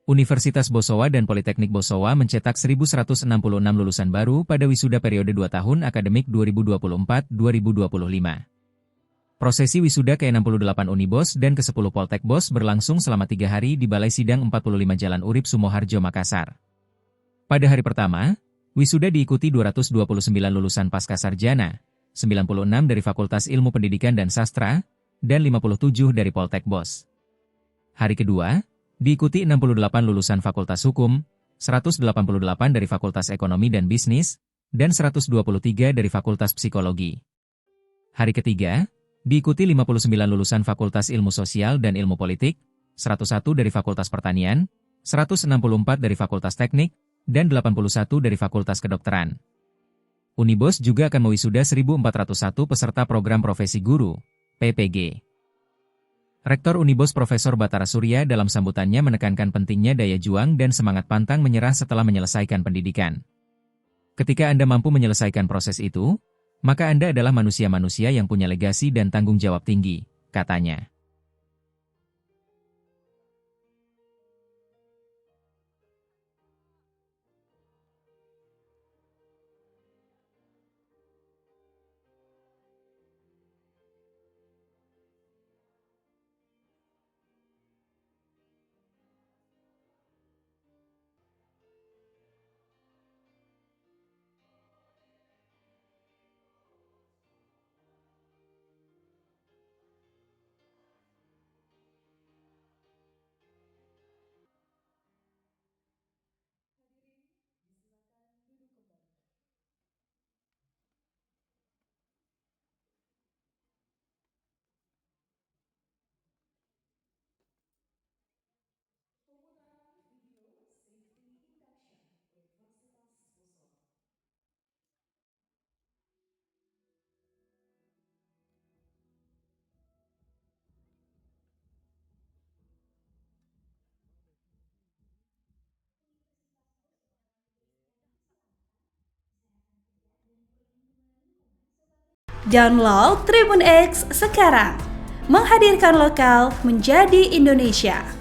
Universitas Bosowa dan Politeknik Bosowa mencetak 1.166 lulusan baru pada wisuda periode 2 tahun akademik 2024-2025. Prosesi wisuda ke-68 Unibos dan ke-10 Poltekbos berlangsung selama 3 hari di Balai Sidang 45 Jalan Urip Sumoharjo, Makassar. Pada hari pertama, wisuda diikuti 229 lulusan Pascasarjana, 96 dari Fakultas Ilmu Pendidikan dan Sastra, dan 57 dari Poltekbos. Hari kedua, diikuti 68 lulusan Fakultas Hukum, 188 dari Fakultas Ekonomi dan Bisnis, dan 123 dari Fakultas Psikologi. Hari ketiga, diikuti 59 lulusan Fakultas Ilmu Sosial dan Ilmu Politik, 101 dari Fakultas Pertanian, 164 dari Fakultas Teknik, dan 81 dari Fakultas Kedokteran. Unibos juga akan mewisuda 1.401 peserta program profesi guru, PPG. Rektor Unibos Profesor Batara Surya dalam sambutannya menekankan pentingnya daya juang dan semangat pantang menyerah setelah menyelesaikan pendidikan. Ketika Anda mampu menyelesaikan proses itu, maka Anda adalah manusia-manusia yang punya legasi dan tanggung jawab tinggi, katanya. Download Tribun X sekarang, menghadirkan lokal menjadi Indonesia.